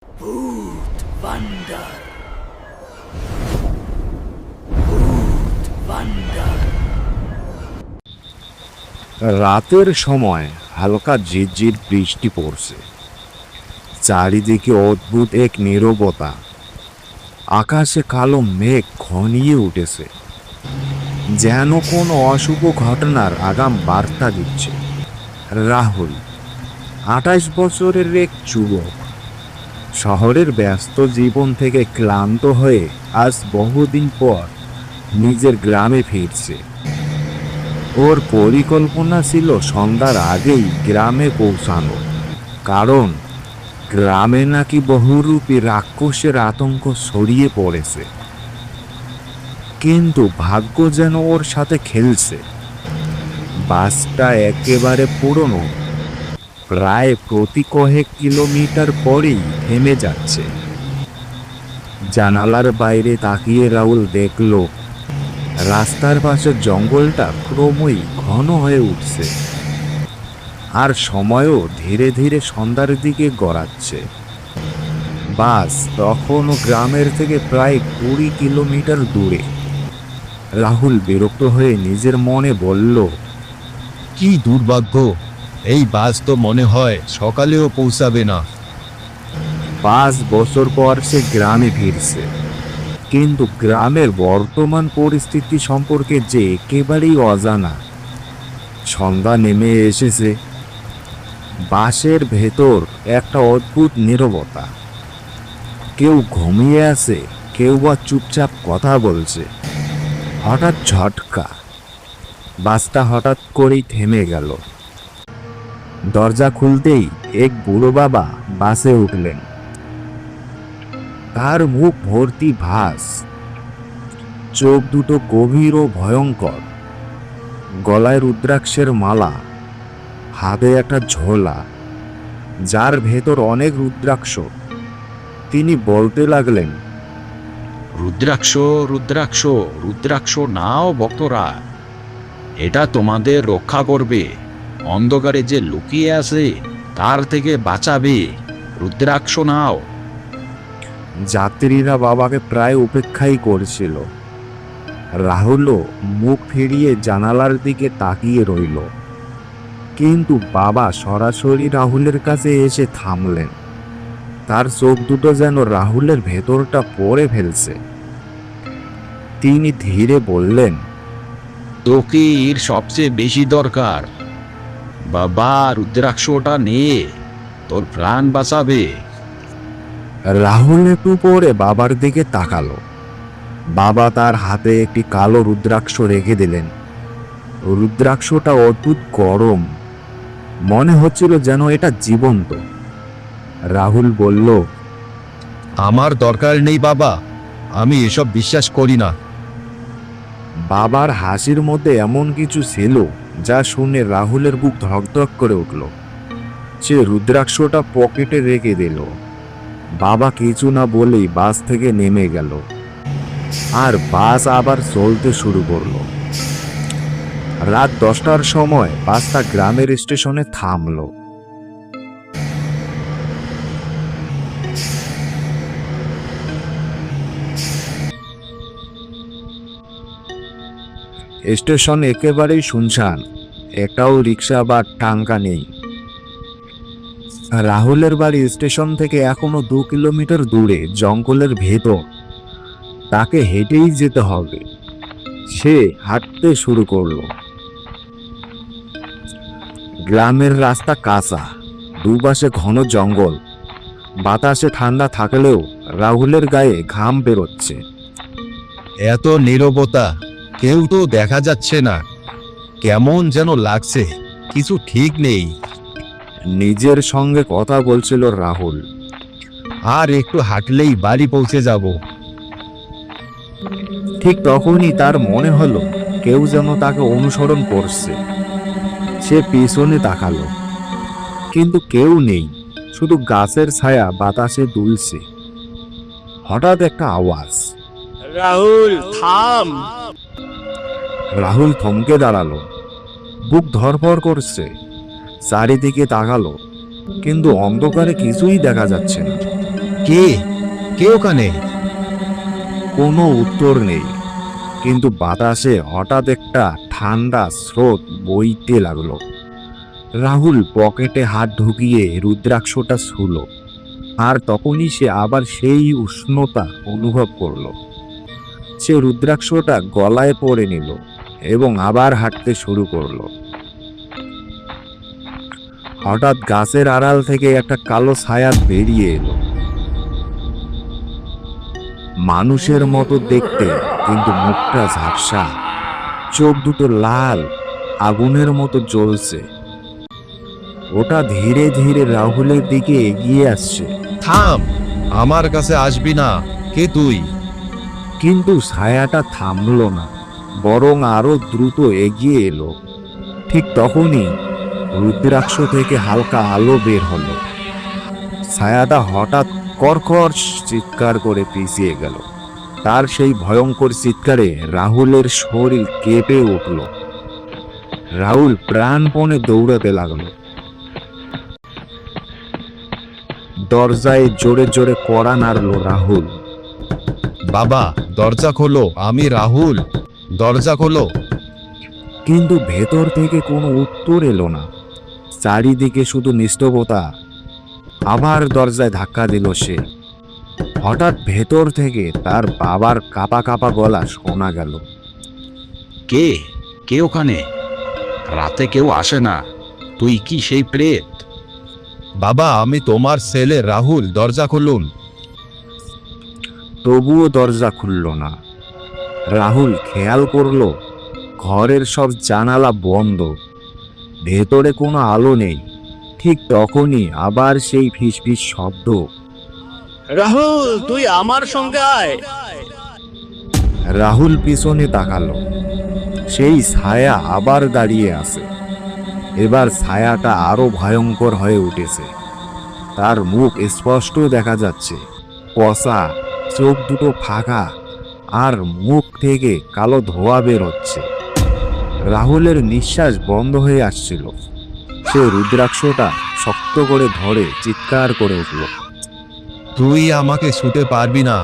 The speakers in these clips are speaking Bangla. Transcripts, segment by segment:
ভূত ভান্ডার, ভূত ভান্ডার। রাতের সময় হালকা ঝিরঝির বৃষ্টি পড়ছে। চারিদিকে অদ্ভুত এক নীরবতা। আকাশে কালো মেঘ ঘনিয়ে উঠেছে, যেন কোনো অশুভ ঘটনার আগাম বার্তা দিচ্ছে। রাহুল 28 বছরের এক যুবক, শহরের ব্যস্ত জীবন থেকে ক্লান্ত হয়ে আজ বহুদিন পর নিজের গ্রামে ফিরছে। ওর পরিকল্পনা ছিল সন্ধ্যার আগেই গ্রামে পৌঁছানো, কারণ গ্রামে নাকি বহুরূপী রাক্ষসের আতঙ্ক ছড়িয়ে পড়েছে। কিন্তু ভাগ্য যেন ওর সাথে খেলছে। বাসটা একেবারে পুরনো, প্রায় প্রতি কয়েক কিলোমিটার পরেই থেমে যাচ্ছে। জানালার বাইরে তাকিয়ে রাহুল দেখল রাস্তার পাশের জঙ্গলটা ক্রমই ঘন হয়ে উঠছে, আর সময়ও ধীরে ধীরে সন্ধ্যার দিকে গড়াচ্ছে। বাস তখনও গ্রামের থেকে প্রায় 20 কিলোমিটার দূরে। রাহুল বিরক্ত হয়ে নিজের মনে বলল, কি দুর্ভাগ্য, এই বাস তো মনে হয় সকালেও পৌঁছাবে না। 5 বছর পর সে গ্রামে ফিরছে, কিন্তু গ্রামের বর্তমান পরিস্থিতি সম্পর্কে যে একেবারেই অজানা। সন্ধ্যা নেমে এসেছে। বাসের ভেতর একটা অদ্ভুত নীরবতা। কেউ ঘুমিয়ে আছে, কেউ বা চুপচাপ কথা বলছে। হঠাৎ ঝটকা, বাসটা হঠাৎ করেই থেমে গেল। দরজা খুলতেই এক বুড়ো বাবা বাসে উঠলেন। তার মুখ ভর্তি ভাঁজ, চোখ দুটো গভীর ও ভয়ঙ্কর, গলায় রুদ্রাক্ষের মালা, হাতে একটা ঝোলা যার ভেতর অনেক রুদ্রাক্ষ। তিনি বলতে লাগলেন, রুদ্রাক্ষ রুদ্রাক্ষ রুদ্রাক্ষ নাও ভক্তরা, এটা তোমাদের রক্ষা করবে, অন্ধকারে যে লুকিয়ে আছে তার থেকে বাঁচাবে। রুদ্রাক্ষ নাও। যাত্রীরা বাবাকে প্রায় উপেক্ষাই করছিল। রাহুলও মুখ ফিরিয়ে জানালার দিকে তাকিয়ে রইল, কিন্তু বাবা সরাসরি রাহুলের কাছে এসে থামলেন। তার চোখ দুটো যেন রাহুলের ভেতরটা পড়ে ফেলছে। তিনি ধীরে বললেন, তোকে এর সবচেয়ে বেশি দরকার। বাবা, রুদ্রাক্ষটা নে, তোর প্রাণ বাঁচাবে। রাহুল একটু পরে বাবার দিকে তাকালো। বাবা তার হাতে একটি কালো রুদ্রাক্ষ রেখে দিলেন। রুদ্রাক্ষটা অদ্ভুত গরম, মনে হচ্ছিল যেন এটা জীবন্ত। রাহুল বলল, আমার দরকার নেই বাবা, আমি এসব বিশ্বাস করি না। বাবার হাসির মধ্যে এমন কিছু ছিল যা শুনে রাহুলের বুক ধকধক করে উঠল। সে রুদ্রাক্ষটা পকেটে রেখে দিল। বাবা কিছু না বলেই বাস থেকে নেমে গেল, আর বাস আবার চলতে শুরু করলো। রাত 10টার সময় বাসটা গ্রামের স্টেশনে থামলো। স্টেশন একেবারেই শুনশান, একটাও রিক্সা বা টাঙ্কা নেই। রাহুলের বাড়ি স্টেশন থেকে এখনো 2 কিলোমিটার দূরে, জঙ্গলের ভেতর। তাকে হেঁটেই যেতে হবে। সে হাঁটতে শুরু করলো। গ্রামের রাস্তা কাঁচা, দুপাশে ঘন জঙ্গল। বাতাসে ঠান্ডা থাকলেও রাহুলের গায়ে ঘাম বেরোচ্ছে। এত নীরবতা, কেউ তো দেখা যাচ্ছে না, কেমন যেন লাগছে, কিছু ঠিক নেই। নিজের সঙ্গে কথা বলছিল রাহুল। আর একটু হাঁটলেই বাড়ি পৌঁছে যাব। ঠিক তখনই তার মনে হলো কেউ যেন তাকে অনুসরণ করছে। সে পিছনে তাকালো, কিন্তু কেউ নেই, শুধু গাছের ছায়া বাতাসে দুলছে। হঠাৎ একটা আওয়াজ, রাহুল থাম। রাহুল থমকে দাঁড়ালো, বুক ধড়ফড় করছে। চারিদিকে তাকালো, কিন্তু অন্ধকারে কিছুই দেখা যাচ্ছে না। কে কে ওখানে? কোনো উত্তর নেই, কিন্তু বাতাসে হঠাৎ একটা ঠান্ডা স্রোত বইতে লাগলো। রাহুল পকেটে হাত ঢুকিয়ে রুদ্রাক্ষটা ছুঁল, আর তখনই সে আবার সেই উষ্ণতা অনুভব করলো। সে রুদ্রাক্ষটা গলায় পরে নিল এবং আবার হাঁটতে শুরু করলো। হঠাৎ গাছের আড়াল থেকে একটা কালো ছায়া বেরিয়ে এলো। মানুষের মতো দেখতে, কিন্তু মুখটা ঝাপসা, চোখ দুটো লাল, আগুনের মতো জ্বলছে। ওটা ধীরে ধীরে রাহুলের দিকে এগিয়ে আসছে, থাম, আমার কাছে আসবি না। কে তুই? কিন্তু ছায়াটা থামলো না, বরং আরো দ্রুত এগিয়ে এলো। ঠিক তখনই রুদ্রাক্ষ থেকে হালকা আলো বের হলো। ছায়াটা হঠাৎ কর্কশ চিৎকার করে পিছিয়ে গেল। তার সেই ভয়ঙ্কর চিৎকারে রাহুলের শরীর কেঁপে উঠল। রাহুল প্রাণপণে দৌড়াতে লাগলো। দরজায় জোরে জোরে কড়া নাড়ল রাহুল। বাবা, দরজা খোলো, আমি রাহুল, দরজা খোলো। কিন্তু ভেতর থেকে কোনো উত্তর এলো না। চারিদিকে শুধু নিস্তবতা। আবার দরজায় ধাক্কা দিল সে। হঠাৎ ভেতর থেকে তার বাবার কাঁপা কাঁপা গলা শোনা গেল। কে কে ওখানে? রাতে কেউ আসে না, তুই কি সেই প্রেত? বাবা, আমি তোমার ছেলে রাহুল, দরজা খুলুন। তবুও দরজা খুলল না। রাহুল খেয়াল করলো ঘরের সব জানালা বন্ধ, ভেতরে কোনো আলো নেই। ঠিক তখনই আবার সেই ফিসফিস শব্দ। রাহুল, তুই আমার সঙ্গে আয়। রাহুল পিছনে তাকালো। সেই ছায়া আবার দাঁড়িয়ে আছে। এবার ছায়াটা আরো ভয়ঙ্কর হয়ে উঠেছে। তার মুখ স্পষ্ট দেখা যাচ্ছে, কষা, চোখ দুটো ফাঁকা, আর মুখ থেকে কালো ধোঁয়া বের হচ্ছে। রাহুলের নিঃশ্বাস বন্ধ হয়ে আসছিল। সে রুদ্রাক্ষটা শক্ত করে ধরে চিৎকার করে উঠল। তুই আমাকে ছুতে পারবি না,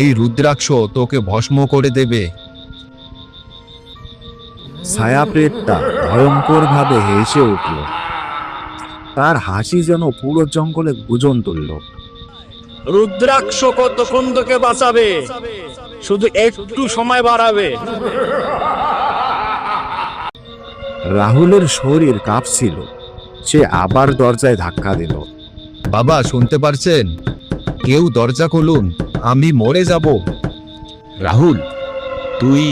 এই রুদ্রাক্ষ তোকে ভস্ম করে দেবে। ছায়াপ্রেতটা ভয়ঙ্কর ভাবে হেসে উঠল। তার হাসি যেন পুরো জঙ্গলে গুঞ্জন তুলল। রুদ্রাক্ষ কতক্ষণ তোকে বাঁচাবে, শুধু একটু সময় বাড়াবে। রাহুলের শরীর কাঁপছিল। সে আবার দরজায় ধাক্কা দিল। বাবা, শুনতে পারছেন? কেউ দরজা খুলুন, আমি মরে যাব। রাহুল, তুই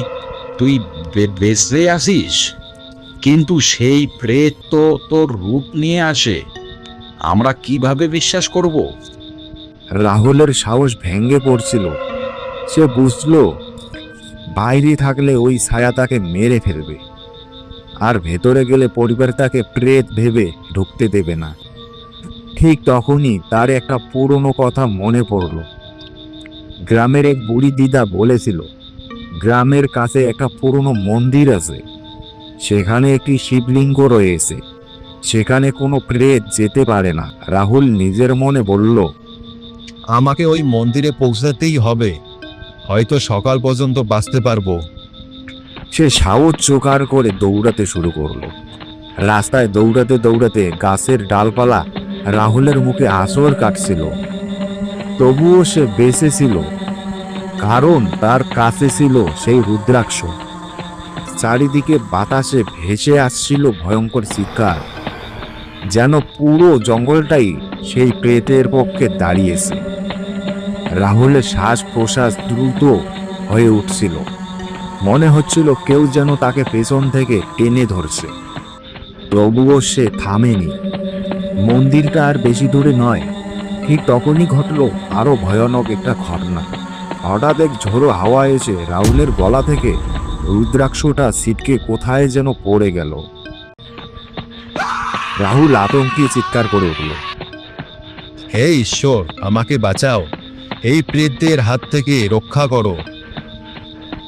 তুই বেঁচে আসিস, কিন্তু সেই প্রেত তো তোর রূপ নিয়ে আসে। আমরা কিভাবে বিশ্বাস করব? রাহুলের সাহস ভেঙে পড়ছিল। সে বুঝলো বাইরে থাকলে ওই ছায়া তাকে মেরে ফেলবে, আর ভেতরে গেলে পরিবার তাকে প্রেত ভেবে ঢুকতে দেবে না। ঠিক তখনই তার একটা পুরনো কথা মনে পড়ল। গ্রামের এক বুড়ি দিদা বলেছিল, গ্রামের কাছে একটা পুরনো মন্দির আছে, সেখানে একটি শিবলিঙ্গ রয়েছে, সেখানে কোনো প্রেত যেতে পারে না। রাহুল নিজের মনে বলল, আমাকে ওই মন্দিরে পৌঁছাতেই হবে, হয়তো সকাল পর্যন্ত বাঁচতে পারবো। সে সাহস জোগাড় করে দৌড়াতে শুরু করলো। রাস্তায় দৌড়াতে দৌড়াতে গাছের ডালপালা রাহুলের মুখে আঁচড় কাটছিল। তবুও সে বেঁচে ছিল, কারণ তার কাছে ছিল সেই রুদ্রাক্ষ। চারিদিকে বাতাসে ভেসে আসছিল ভয়ঙ্কর চিৎকার, যেন পুরো জঙ্গলটাই সেই প্রেতের পক্ষে দাঁড়িয়েছে। রাহুলের শ্বাস প্রশ্বাস দ্রুত হয়ে উঠছিল। মনে হচ্ছিল কেউ যেন তাকে পেছন থেকে টেনে ধরছে। তবুও সে থামেনি। মন্দিরটা আর বেশি দূরে নয়। ঠিক তখনই ঘটল আরো ভয়ানক একটা ঘটনা। হঠাৎ এক ঝোড়ো হাওয়া এসে রাহুলের গলা থেকে রুদ্রাক্ষটা ছিটকে কোথায় যেন পড়ে গেল। রাহুল আতঙ্কে চিৎকার করে উঠল। হে ঈশ্বর, আমাকে বাঁচাও, এই প্রেতদের হাত থেকে রক্ষা করো।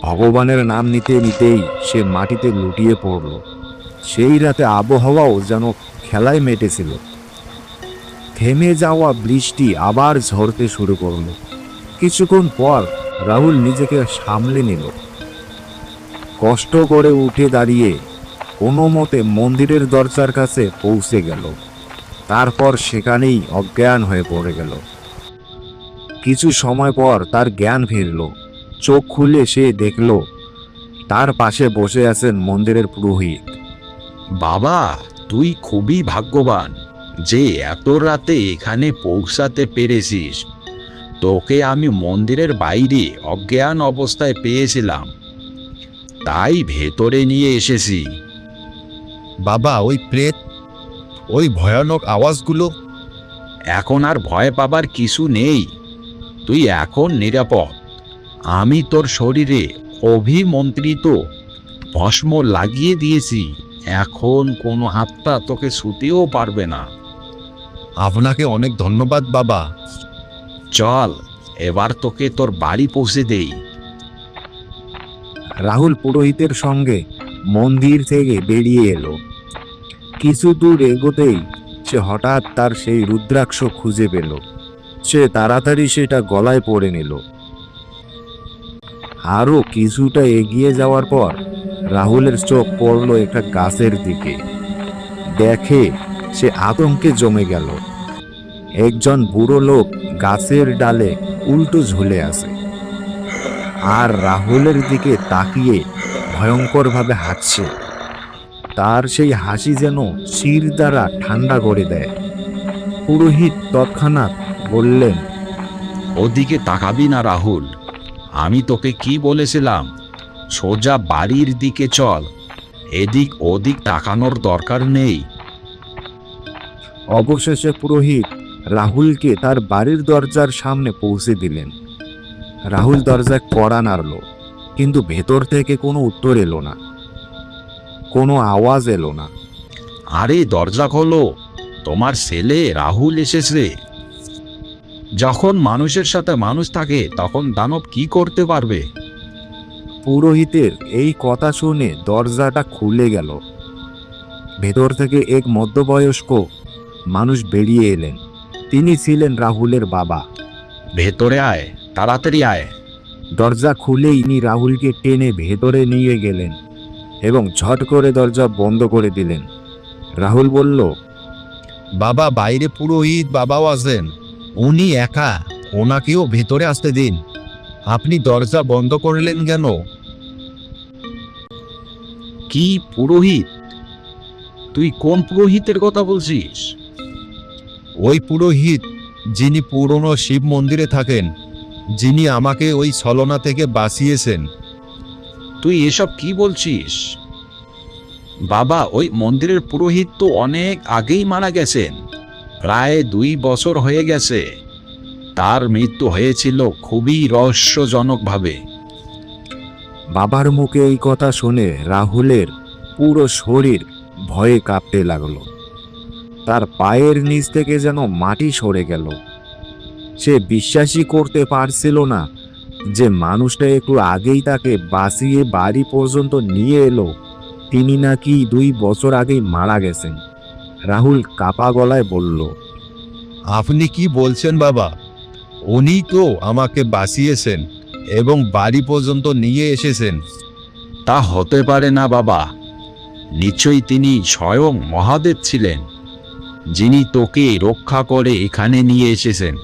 ভগবানের নাম নিতে নিতেই সে মাটিতে লুটিয়ে পড়ল। সেই রাতে আবহাওয়াও যেন খেলায় মেতেছিল। থেমে যাওয়া বৃষ্টি আবার ঝরতে শুরু করলো। কিছুক্ষণ পর রাহুল নিজেকে সামলে নিল। কষ্ট করে উঠে দাঁড়িয়ে কোনো মতে মন্দিরের দরজার কাছে পৌঁছে গেল। তারপর সেখানেই অজ্ঞান হয়ে পড়ে গেল। কিছু সময় পর তার জ্ঞান ফিরল। চোখ খুলে সে দেখল তার পাশে বসে আছেন মন্দিরের পুরোহিত। বাবা, তুই খুবই ভাগ্যবান যে এত রাতে এখানে পৌঁছাতে পেরেছিস। তোকে আমি মন্দিরের বাইরে অজ্ঞান অবস্থায় পেয়েছিলাম, তাই ভেতরে নিয়ে এসেছি। বাবা, ওই প্রেত, ওই ভয়ানক আওয়াজগুলো। এখন আর ভয় পাবার কিছু নেই, তুই এখন নিরাপদ। আমি তোর শরীরে অভিমন্ত্রিত ভস্ম লাগিয়ে দিয়েছি, এখন কোনো আত্মা তোকে ছুতেও পারবে না। আপনাকে অনেক ধন্যবাদ বাবা। চল, এবার তোকে তোর বাড়ি পৌঁছে দেই। রাহুল পুরোহিতের সঙ্গে মন্দির থেকে বেরিয়ে এলো। কিছু দূর এগোতেই সে হঠাৎ তার সেই রুদ্রাক্ষ খুঁজে পেল। সে তাড়াতাড়ি সেটা গলায় পরে নিল। আরো কিছুটা এগিয়ে যাওয়ার পর রাহুলের চোখ পড়ল একটা গাছের দিকে। দেখে সে আতঙ্কে জমে গেল। একজন বুড়ো লোক গাছের ডালে উল্টো ঝুলে আছে আর রাহুলের দিকে তাকিয়ে ভয়ঙ্করভাবে হাসছে। তার সেই হাসি যেন শির দ্বারা ঠান্ডা করে দেয়। পুরোহিত তৎক্ষণাৎ বললেন, ওদিকে তাকাবি না রাহুল, আমি তোকে কি বলেছিলাম? সোজা বাড়ির দিকে চল, এদিক ওদিক তাকানোর দরকার নেই। অবশেষে পুরোহিত রাহুলকে তার বাড়ির দরজার সামনে পৌঁছে দিলেন। রাহুল দরজায় কড়া নাড়ল, কিন্তু ভেতর থেকে কোনো উত্তর এলো না, কোনো আওয়াজ এলো না। আরে দরজা খোলো, তোমার ছেলে রাহুল এসেছে। যখন মানুষের সাথে মানুষ থাকে তখন দানব কি করতে পারবে? পুরোহিতের এই কথা শুনে দরজাটা খুলে গেল। ভেতর থেকে এক মধ্যবয়স্ক মানুষ বেরিয়ে এলেন। তিনি ছিলেন রাহুলের বাবা। ভেতরে আয়, তাড়াতাড়ি আয়। দরজা খুলেই ইনি রাহুলকে টেনে ভেতরে নিয়ে গেলেন এবং ঝট করে দরজা বন্ধ করে দিলেন। রাহুল বলল, বাবা, বাইরে পুরোহিত বাবাও আছেন, উনি একা, ওনাকেও ভেতরে আসতে দিন। আপনি দরজা বন্ধ করলেন কেন? কি পুরোহিত? তুই কোন পুরোহিতের কথা বলছিস? ওই পুরোহিত যিনি পুরনো শিব মন্দিরে থাকেন, যিনি আমাকে ওই ছলনা থেকে বাঁচিয়েছেন। তুই এসব কি বলছিস? বাবা, ওই মন্দিরের পুরোহিত তো অনেক আগেই মারা গেছেন, প্রায় 2 বছর হয়ে গেছে। তার মৃত্যু হয়েছিল খুবই রহস্যজনকভাবে। বাবার মুখে এই কথা শুনে রাহুলের পুরো শরীর ভয়ে কাঁপতে লাগলো। তার পায়ের নিচ থেকে যেন মাটি সরে গেল। সে বিশ্বাসই করতে পারছিল না যে মানুষটা একটু আগেই তাকে বাঁচিয়ে বাড়ি পর্যন্ত নিয়ে এলো, তিনি নাকি 2 বছর আগেই মারা গেছেন। রাহুল কাপা গলায় বলল, আপনি কি বলছেন বাবা? উনি তো আমাকে বাঁচিয়েছেন এবং বাড়ি পর্যন্ত নিয়ে এসেছেন। তা হতে পারে না বাবা, নিশ্চয়ই তিনি স্বয়ং মহাদেব ছিলেন, যিনি তোকে রক্ষা করে এখানে নিয়ে এসেছেন।